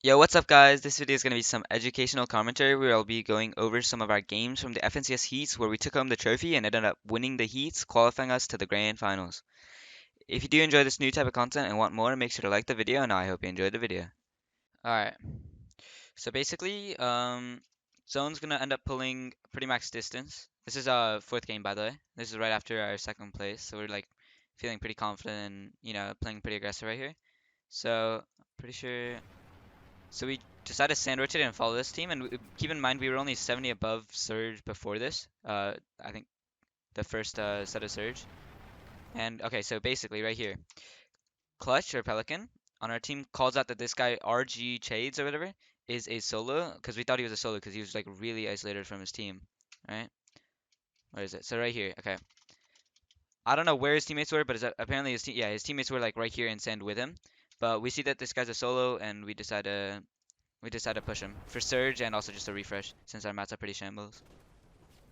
Yo, what's up, guys? This video is going to be some educational commentary where I'll be going over some of our games from the FNCS Heats where we took home the trophy and ended up winning the Heats, qualifying us to the grand finals. If you do enjoy this new type of content and want more, make sure to like the video, and I hope you enjoyed the video. Alright, so basically, Zone's going to end up pulling pretty max distance. This is our fourth game, by the way. This is right after our second place, so we're like feeling pretty confident and, playing pretty aggressive right here. So, pretty sure. So we decided to sand rotate and follow this team, and keep in mind we were only 70 above Surge before this. I think the first set of Surge. And okay, so basically right here, Clutch or Pelican on our team calls out that this guy RG Chades or whatever is a solo because we thought he was a solo because he was like really isolated from his team, right? Where is it? So right here. Okay, I don't know where his teammates were, but apparently his teammates were like right here in sand with him. But we see that this guy's a solo, and we decided to push him for Surge and also just a refresh since our mats are pretty shambles.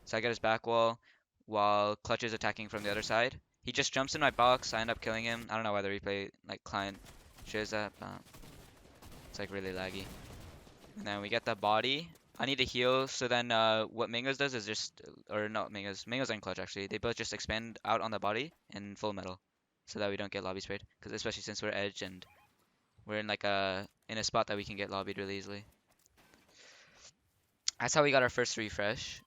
So I get his back wall while Clutch is attacking from the other side. He just jumps in my box. I end up killing him. I don't know why the replay like client shows that, but it's like really laggy. And then we get the body. I need to heal. So then what Mingos does is just, or not Mingos, Mingos and Clutch actually. They both just expand out on the body in full metal, so that we don't get lobby sprayed. Because especially since we're edge and we're in like a spot that we can get lobbied really easily. That's how we got our first refresh.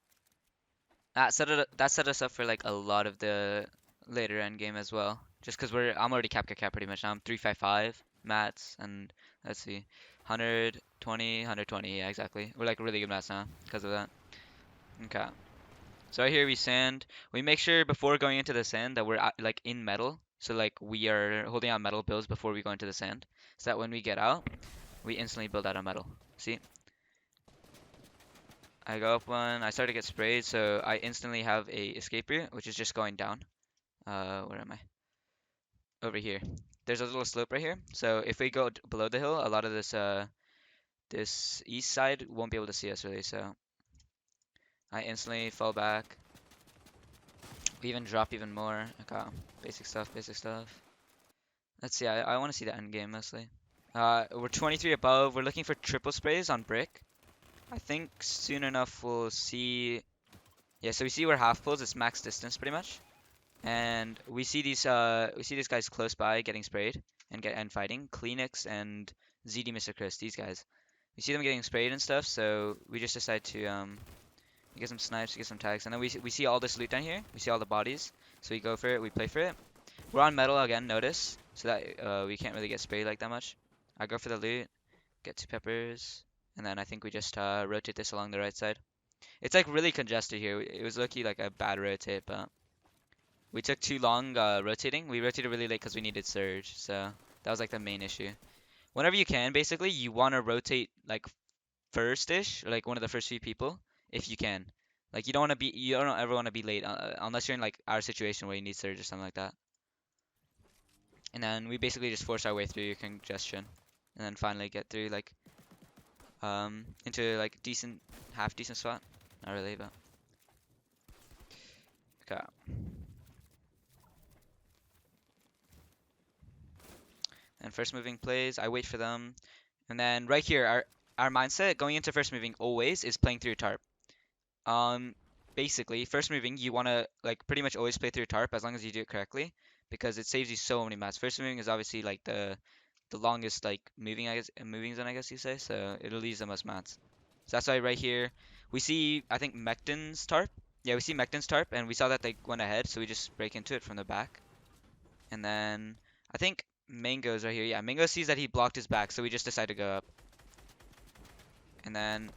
That set us up for like a lot of the later end game as well. Just because I'm already cap pretty much now. I'm 355 mats and let's see, 120, 120. Yeah, exactly. We're like really good mats now because of that. Okay. So right here we sand. We make sure before going into the sand that we're like in metal. So like we are holding out metal builds before we go into the sand. So that when we get out, we instantly build out of metal. See? I go up one. I start to get sprayed, so I instantly have a escape route, which is just going down. Where am I? Over here. There's a little slope right here. So if we go below the hill, a lot of this east side won't be able to see us really. So I instantly fall back. We even drop even more. Okay, basic stuff, basic stuff. Let's see. I want to see the end game mostly. We're 23 above. We're looking for triple sprays on brick. I think soon enough we'll see. Yeah, so we see we're half pulls. It's max distance pretty much. And we see these guys close by getting sprayed and fighting. Kleenex and ZD Mr. Chris, these guys. We see them getting sprayed and stuff, so we just decide to get some snipes, get some tags, and then we see all this loot down here. We see all the bodies, so we go for it. We play for it. We're on metal again, notice, so that we can't really get sprayed like that much. I go for the loot, get 2 peppers, and then I think we just rotate this along the right side. It's like really congested here. It was lucky like a bad rotate, but we took too long rotating. We rotated really late because we needed surge, so that was like the main issue. Whenever you can, basically, you want to rotate like first-ish, or like one of the first few people, if you can. Like you don't ever want to be late unless you're in like our situation where you need surge or something like that. And then we basically just force our way through your congestion, and then finally get through like into like decent, half decent spot. Not really, but okay. And first moving plays, I wait for them. And then right here, our mindset going into first moving always is playing through your tarp. Um, Basically, first moving you want to like pretty much always play through your tarp as long as you do it correctly because it saves you so many mats. First moving is obviously like the longest like moving I guess moving zone I guess you say, so it'll leave the most mats. So that's why right here we see I think Mecton's tarp. Yeah, we see Mecton's tarp and we saw that they went ahead, so we just break into it from the back. And then I think Mango's right here. Yeah, Mango sees that he blocked his back, so we just decide to go up. And then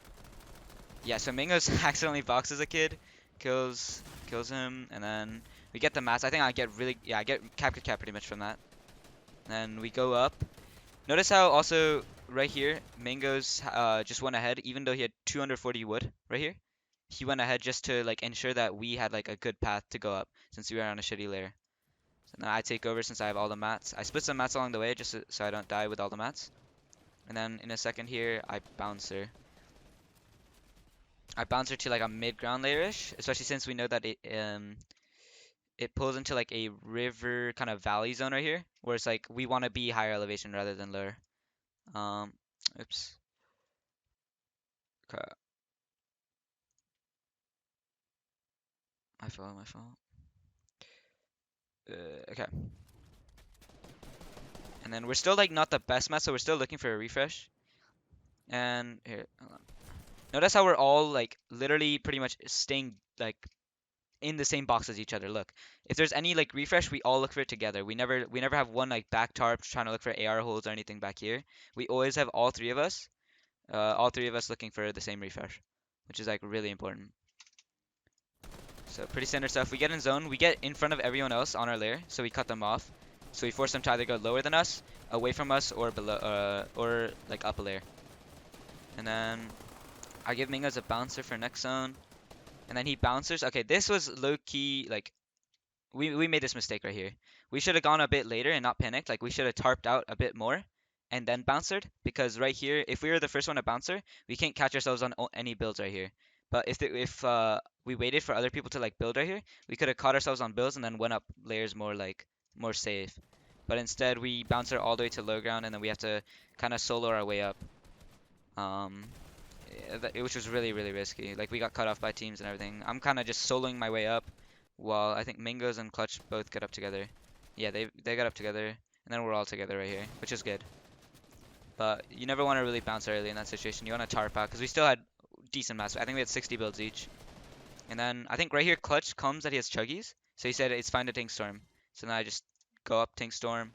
yeah, so Mango's accidentally boxes a kid, kills him, and then we get the mats. I think I get really I get cap pretty much from that. And then we go up. Notice how also right here Mango's just went ahead even though he had 240 wood right here. He went ahead just to like ensure that we had like a good path to go up since we were on a shitty layer. So now I take over since I have all the mats. I split some mats along the way just so I don't die with all the mats. And then in a second here, I bounce her. I bounce her to like a mid-ground layer-ish, especially since we know that it pulls into like a river kind of valley zone right here, where it's like we want to be higher elevation rather than lower. Um, oops. Okay. My fault, my fault. Okay. And then we're still like not the best map, so we're still looking for a refresh. And here, hold on. Notice how we're all like literally pretty much staying like in the same box as each other. Look, if there's any like refresh, we all look for it together. We never have one like back tarp trying to look for AR holes or anything back here. We always have all three of us looking for the same refresh, which is like really important. So pretty standard stuff. We get in zone, we get in front of everyone else on our layer, so we cut them off. So we force them to either go lower than us, away from us, or below, or like up a layer. And then I give Mingus a bouncer for next zone, and then he bouncers. Okay, this was low key like we made this mistake right here. We should have gone a bit later and not panicked. Like we should have tarped out a bit more and then bouncered because right here, if we were the first one to bouncer, we can't catch ourselves on any builds right here. But if we waited for other people to like build right here, we could have caught ourselves on builds and then went up layers more like more safe. But instead, we bouncer all the way to low ground and then we have to kind of solo our way up. Um, which was really, really risky. Like we got cut off by teams and everything. I'm kind of just soloing my way up, while I think Mingos and Clutch both get up together. Yeah, they got up together, and then we're all together right here, which is good. But you never want to really bounce early in that situation. You want to tarp out because we still had decent mass. I think we had 60 builds each. And then I think right here Clutch comes that he has chuggies, so he said it's fine to tank Storm. So then I just go up tank Storm,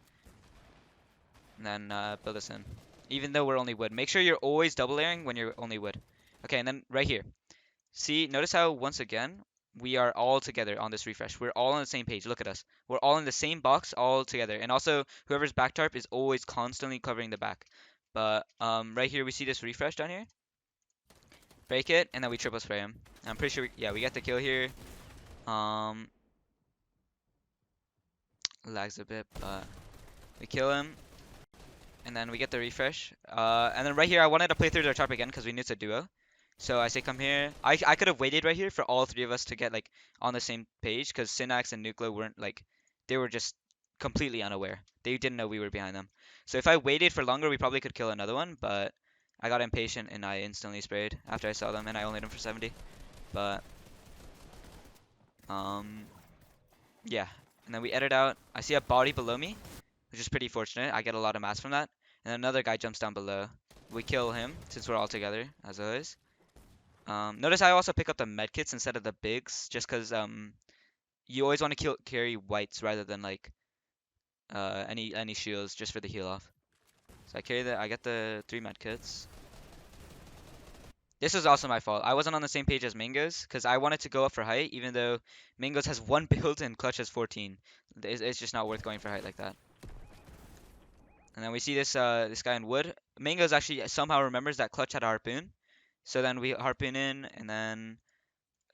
and then build us in. Even though we're only wood, make sure you're always double layering when you're only wood. Okay, and then right here. See, notice how once again we are all together on this refresh. We're all on the same page. Look at us. We're all in the same box all together. And also whoever's back tarp is always constantly covering the back. But right here we see this refresh down here. Break it and then we triple spray him. I'm pretty sure yeah, we get the kill here. Um Lags a bit, but we kill him and then we get the refresh. And then right here I wanted to play through their tarp again because we knew it's a duo. So I say come here. I could have waited right here for all three of us to get like on the same page because Synax and Nucleo weren't like they were just completely unaware. They didn't know we were behind them. So if I waited for longer, we probably could kill another one, but I got impatient and I instantly sprayed after I saw them and I only hit them for 70. But um yeah. And then we edit out. I see a body below me, which is pretty fortunate. I get a lot of mass from that. And another guy jumps down below. We kill him since we're all together, as always. Notice I also pick up the medkits instead of the bigs, just because you always want to carry whites rather than like any shields just for the heal off. So I get the 3 medkits. This was also my fault. I wasn't on the same page as Mingos because I wanted to go up for height, even though Mingos has 1 build and Clutch has 14. It's just not worth going for height like that. And then we see this guy in wood. Mingos actually somehow remembers that Clutch had a harpoon, so then we harpoon in, and then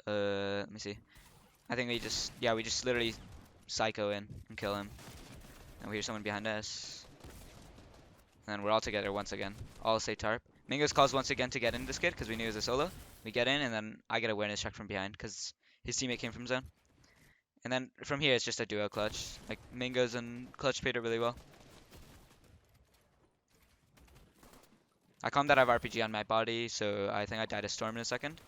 let me see. I think we just literally psycho in and kill him. And we hear someone behind us. And then we're all together once again. All say tarp. Mingos calls once again to get in this kid because we knew it was a solo. We get in and then I get awareness check from behind because his teammate came from zone. And then from here it's just a duo clutch. Like Mingos and Clutch played it really well. I calmed that I have RPG on my body, so I think I died a storm in a second.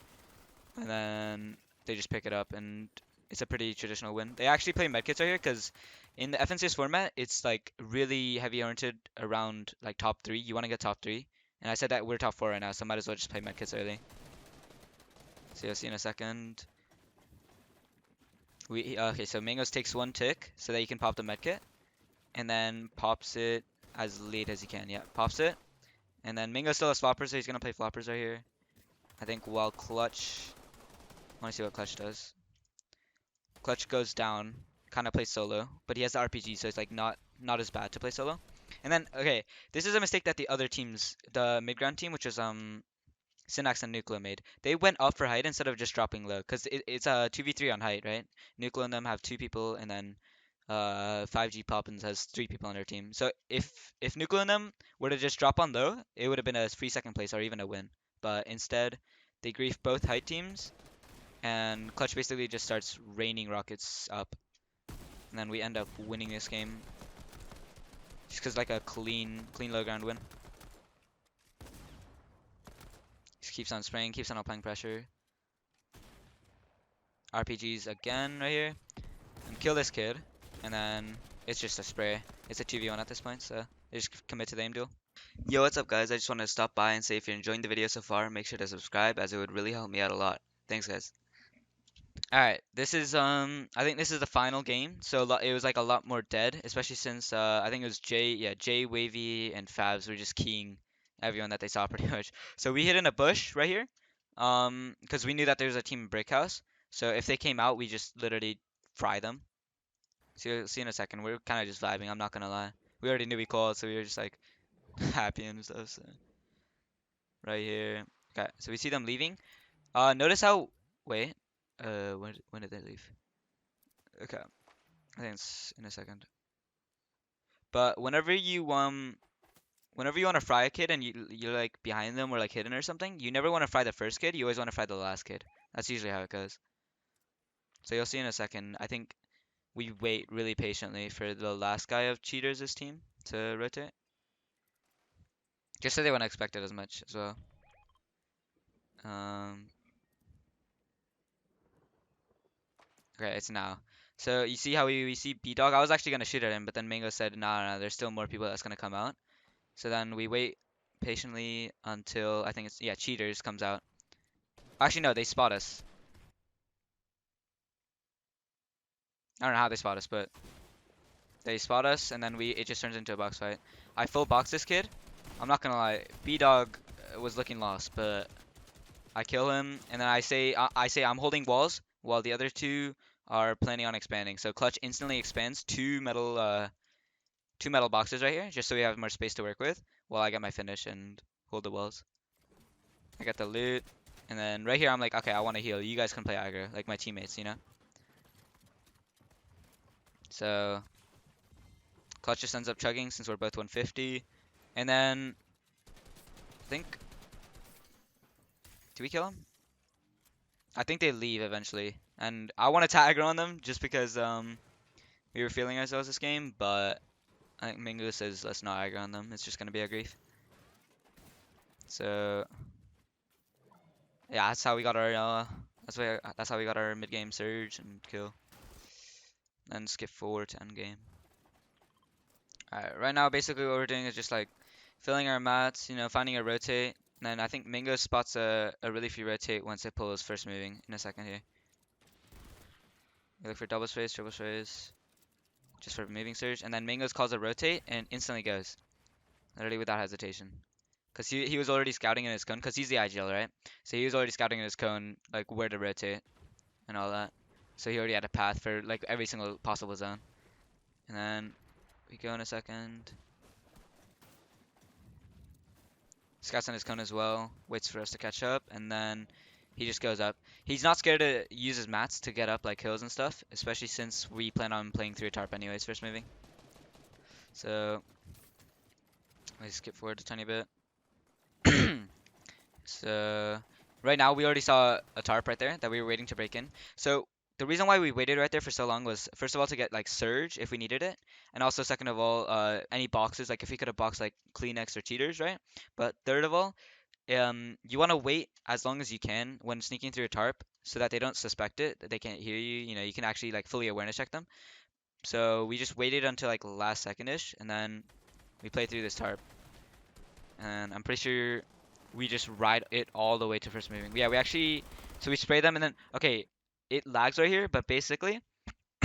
And then they just pick it up and it's a pretty traditional win. They actually play medkits right here because in the FNCS format, it's like really heavy oriented around like top 3. You want to get top 3. And I said that we're top 4 right now, so might as well just play medkits early. So you'll see in a second. Okay, so Mangos takes 1 tick so that he can pop the medkit. And then pops it as late as he can. Yeah, pops it. And then Mingo still has floppers, so he's going to play floppers right here. I think while Clutch... I want to see what Clutch does. Clutch goes down, kind of plays solo, but he has the RPG, so it's like not as bad to play solo. And then okay, this is a mistake that the other teams, the mid ground team, which was Synax and Nucleo made. They went up for height instead of just dropping low, because it's a 2v3 on height, right? Nucleo and them have 2 people, and then 5G Poppins has 3 people on their team. So if Nucleo and them were to just drop on low, it would have been a free second place or even a win. But instead, they grief both height teams and Clutch basically just starts raining rockets up, and then we end up winning this game just because like a clean low ground win. Just keeps on spraying, keeps on applying pressure. RPGs again right here. And kill this kid. And then it's just a spray. It's a 2v1 at this point, so they just commit to the aim duel. Yo, what's up guys? I just wanted to stop by and say if you're enjoying the video so far, make sure to subscribe as it would really help me out a lot. Thanks guys. Alright, this is I think this is the final game. So it was like a lot more dead, especially since I think it was Jay, Wavy, and Fabs were just keying everyone that they saw pretty much. So we hid in a bush right here, because we knew that there was a team in Brick House. So if they came out, we just literally fry them. See in a second. We're kind of just vibing. I'm not gonna lie. We already knew we called, so we were just like happy and stuff. So right here. Okay, so we see them leaving. Notice how. Wait. When did they leave? Okay, I think it's in a second. But whenever you want to fry a kid and you're like behind them or like hidden or something, you never want to fry the first kid. You always want to fry the last kid. That's usually how it goes. So you'll see in a second. I think we wait really patiently for the last guy of Cheaters' team to rotate. Just so they won't expect it as much as well. Um, okay, it's now. So you see how we see B-Dog? I was actually gonna shoot at him, but then Mango said, nah, there's still more people that's gonna come out. So then we wait patiently until I think it's yeah, Cheaters comes out. Actually no, they spot us. I don't know how they spot us, but they spot us and then it just turns into a box fight. I full box this kid. I'm not gonna lie, B-Dog was looking lost, but I kill him and then I say I'm holding walls while the other two are planning on expanding. So Clutch instantly expands two metal boxes right here, just so we have more space to work with while I get my finish and hold the walls. I get the loot, and then right here I'm like, okay, I want to heal. You guys can play aggro, like my teammates, you know? So Clutch just ends up chugging since we're both 150. And then I think, do we kill him? I think they leave eventually. And I want to tag on them just because we were feeling ourselves this game, but I think Mingo says let's not aggro on them. It's just gonna be a grief. So yeah, that's how we got our that's how we got our mid game surge and kill. Then skip forward to end game. Alright, right now basically what we're doing is just like filling our mats, you know, finding a rotate. And then I think Mingo spots a really free rotate once they pull his first moving in a second here. We look for double sprays, triple sprays, just for moving surge. And then Mingo's calls a rotate and instantly goes. Literally without hesitation. Because he was already scouting in his cone, because he's the IGL, right? So he was already scouting in his cone, like where to rotate and all that. So he already had a path for like every single possible zone. And then we go in a second. Scouts on his cone as well, waits for us to catch up, and then he just goes up. He's not scared to use his mats to get up like hills and stuff, especially since we plan on playing through a tarp anyways first moving. So I skip forward a tiny bit. So right now we already saw a tarp right there that we were waiting to break in. So the reason why we waited right there for so long was first of all to get like surge if we needed it, and also second of all any boxes, like if we could have boxed like Kleenex or cheaters, right? But third of all, you want to wait as long as you can when sneaking through a tarp so that they don't suspect it, that they can't hear you. You know, you can actually like fully awareness check them. So we just waited until like last second-ish, and then we played through this tarp. And I'm pretty sure we just ride it all the way to first moving. Yeah, we actually, so we spray them and then, okay, it lags right here, but basically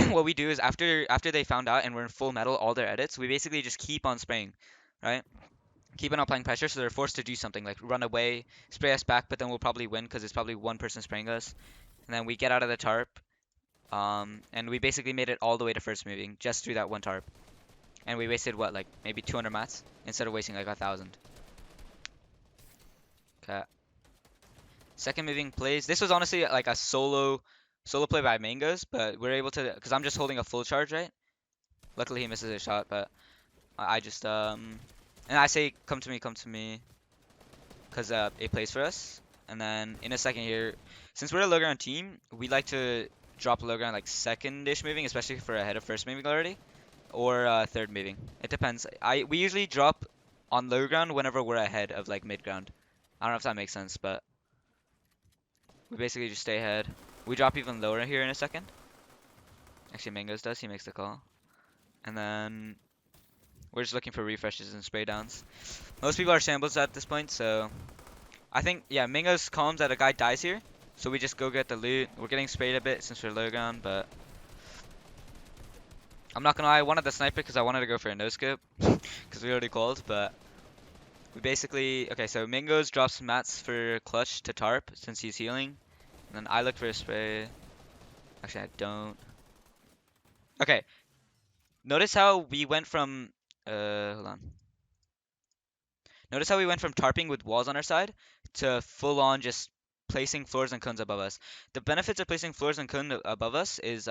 what we do is after they found out and we're in full metal, all their edits, we basically just keep on spraying, right? Keep on applying pressure, so they're forced to do something like run away, spray us back, but then we'll probably win because it's probably one person spraying us. And then we get out of the tarp, and we basically made it all the way to first moving just through that one tarp. And we wasted what, like maybe 200 mats instead of wasting like 1,000. Okay. Second moving plays. This was honestly like a solo play by Mangoes, but we're able to, because I'm just holding a full charge, right? Luckily he misses a shot, but I just and I say come to me, because it plays for us. And then in a second here, since we're a low ground team, we like to drop low ground like second-ish moving, especially for ahead of first moving already, or third moving. It depends. We usually drop on low ground whenever we're ahead of like mid ground. I don't know if that makes sense, but We basically just stay ahead. We drop even lower here in a second. Actually, Mangoes does. He makes the call. And then we're just looking for refreshes and spray downs. Most people are shambles at this point, so I think, yeah, Mangoes calms that a guy dies here. So we just go get the loot. We're getting sprayed a bit since we're low ground, but I'm not gonna lie, I wanted the sniper because I wanted to go for a no-scope. Because we already called, but we basically... Okay, so Mangoes drops mats for clutch to tarp since he's healing. And then I look for a spray. Actually, I don't. Okay, notice how we went from... hold on. Notice how we went from tarping with walls on our side to full-on just placing floors and cones above us. The benefits of placing floors and cones above us is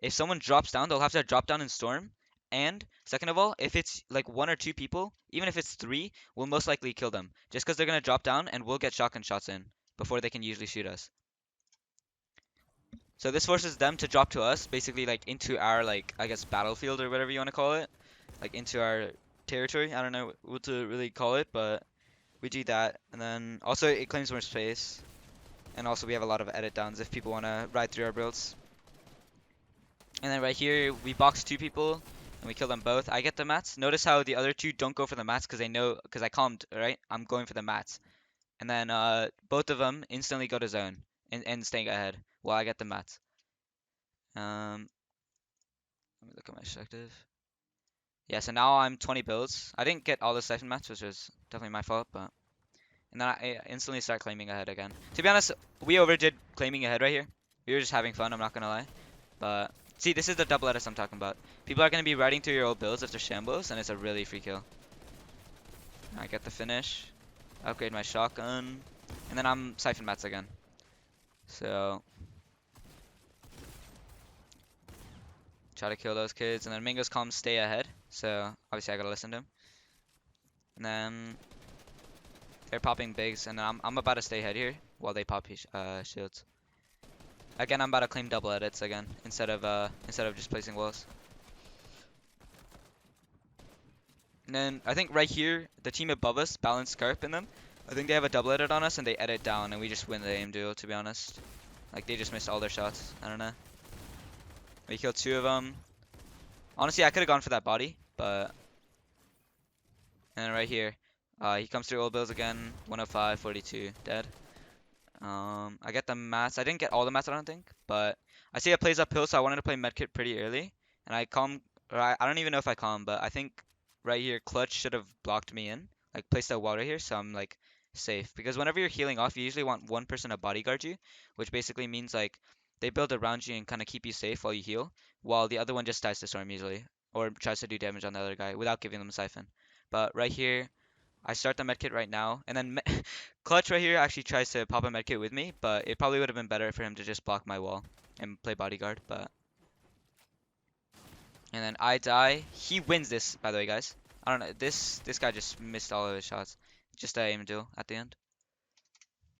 if someone drops down, they'll have to drop down in storm. And second of all, if it's like one or two people, even if it's three, we'll most likely kill them. Just because they're gonna drop down and we'll get shotgun shots in before they can usually shoot us. So this forces them to drop to us, basically like into our like I guess battlefield or whatever you want to call it, like into our territory. I don't know what to really call it, but we do that, and then also it claims more space, and also we have a lot of edit downs if people want to ride through our builds. And then right here we box two people and we kill them both. I get the mats. Notice how the other two don't go for the mats because they know because I calmed, right? I'm going for the mats, and then both of them instantly go to zone and staying ahead while I get the mats. Let me look at my objective. Yeah, so now I'm 20 builds. I didn't get all the siphon mats, which was definitely my fault, but and then I instantly start claiming ahead again. To be honest, we overdid claiming ahead right here. We were just having fun, I'm not gonna lie. But see, this is the double edits I'm talking about. People are gonna be riding through your old builds if they're shambles, and it's a really free kill. I get the finish, upgrade my shotgun, and then I'm siphon mats again. So try to kill those kids, and then Mingo's comms stay ahead. So obviously I gotta listen to him. And then they're popping bigs, and then I'm about to stay ahead here while they pop shields. Again, I'm about to claim double edits again instead of just placing walls. And then I think right here, the team above us, Balanced Scarp in them, I think they have a double edit on us and they edit down and we just win the aim duel, to be honest. Like they just missed all their shots. I don't know. We killed two of them. Honestly, I could have gone for that body, but... And then right here, he comes through old bills again, 105, 42, dead. I get the mats. I didn't get all the mats, I don't think, but I see it plays uphill, so I wanted to play medkit pretty early, and I calm, or I don't even know if I calm, but I think right here clutch should have blocked me in, like placed a wall right here, so I'm like safe. Because whenever you're healing off, you usually want one person to bodyguard you, which basically means like they build around you and kind of keep you safe while you heal, while the other one just dies to storm usually, or tries to do damage on the other guy without giving them siphon. But right here, I start the medkit right now, and then Clutch right here actually tries to pop a medkit with me, but it probably would have been better for him to just block my wall and play bodyguard, but... And then I die. He wins this, by the way, guys. I don't know, this guy just missed all of his shots. Just a aim duel at the end.